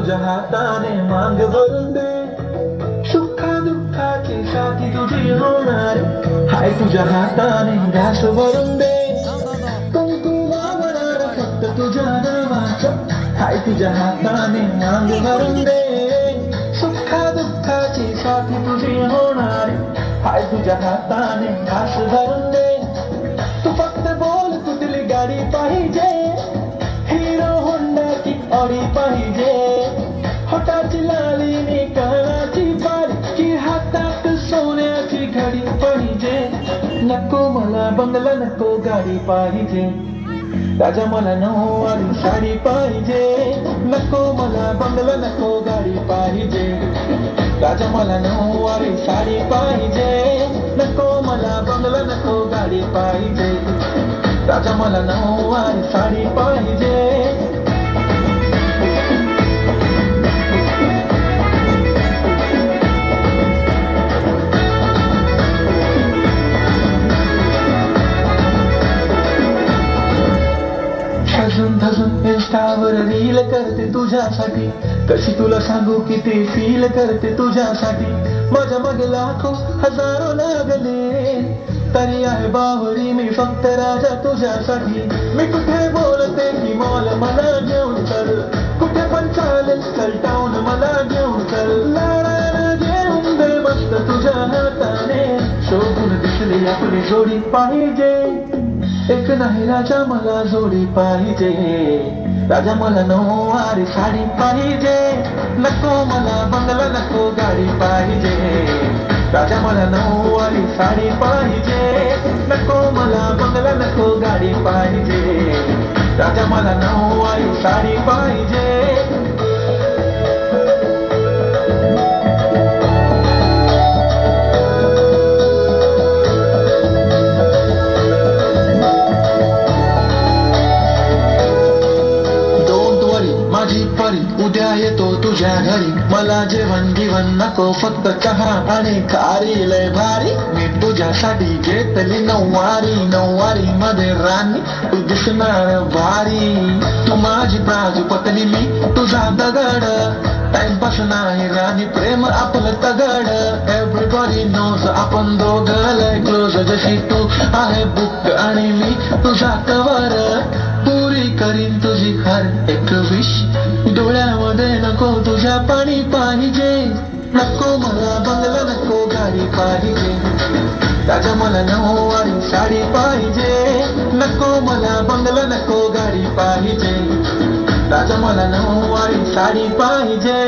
तुझ्या हाताने मांग भरून दे, सुखा दुःखाची साथी तुझी होणार. हाय तुझ्या हाताने घास भरून दे, कुंकू वावणार फक्त तुझ्या नावाचं. हाय तुझ्या हाताने मांग भरून दे, सुखा दुःखाची साथी तुझी होणार. हाय तुझ्या हाताने घास भरून दे. तू फक्त बोल कुठली गाडी पाहिजे, हिरो होंडा की ऑडी पाहिजे, होटाची लाली नी कानाची बारी की हातात सोन्याची घडी पाहिजे. नको मला बंगला नको गाडी पाहिजे, राजा मला नऊवारी साडी पाहिजे. नको मला बंगला नको गाडी पाहिजे, राजा मला नऊवारी साडी पाहिजे. नको मला बंगला नको गाडी पाहिजे, राजा मला नऊवारी साडी पाहिजे. धजून धजून इंस्टावर रील करते तुझ्यासाठी, कशी तुला सांगू किती फील करते तुझ्यासाठी. माझ्या मागे लाखो हजारो लागले, तरी आहे बावरी मी फक्त राजा तुझ्यासाठी. मी कुठे बोलते की मॉल मला घेऊन चल, कुठे पण चालेल चल टाऊन मला घेऊन चल. लाडाला घेऊन दे मस्त तुझ्या हाताने, शोभून दिसली आपली जोडी पाहिजे. एक नाही राजा मला जोडी पाहिजे, राजा मला नऊवारी साडी पाहिजे. नको मला बंगला नको गाडी पाहिजे, राजा मला नऊवारी साडी पाहिजे. नको मला बंगला नको गाडी पाहिजे, राजा मला नऊवारी साडी पाहिजे. माझी परी उद्या येतो तुझ्या घरी, मला जेवण गिवण नको फक्त चहा आणि खारी लय भारी. मी तुझ्यासाठी घेतली नऊवारी, नऊवारी मध्ये राणी तू दिसणार भारी. तू माझी बाजू पतली मी तुझा दगड, टाइमपास नाही राणी प्रेम आपलं तगड. एव्हरीबॉडी नोज आपण दोघं लय क्लोज, जशी तू आहे बुक आणि मी तुझा कवर. पुरी करीन तुझी हर एक विश, डोळ्यामध्ये नको तुझ्या पाणी पाहिजे. नको मला बंगला नको गाडी पाहिजे, राजा मला नऊवारी साडी पाहिजे. नको मला बंगला नको गाडी पाहिजे, राजा मला नऊवारी साडी पाहिजे.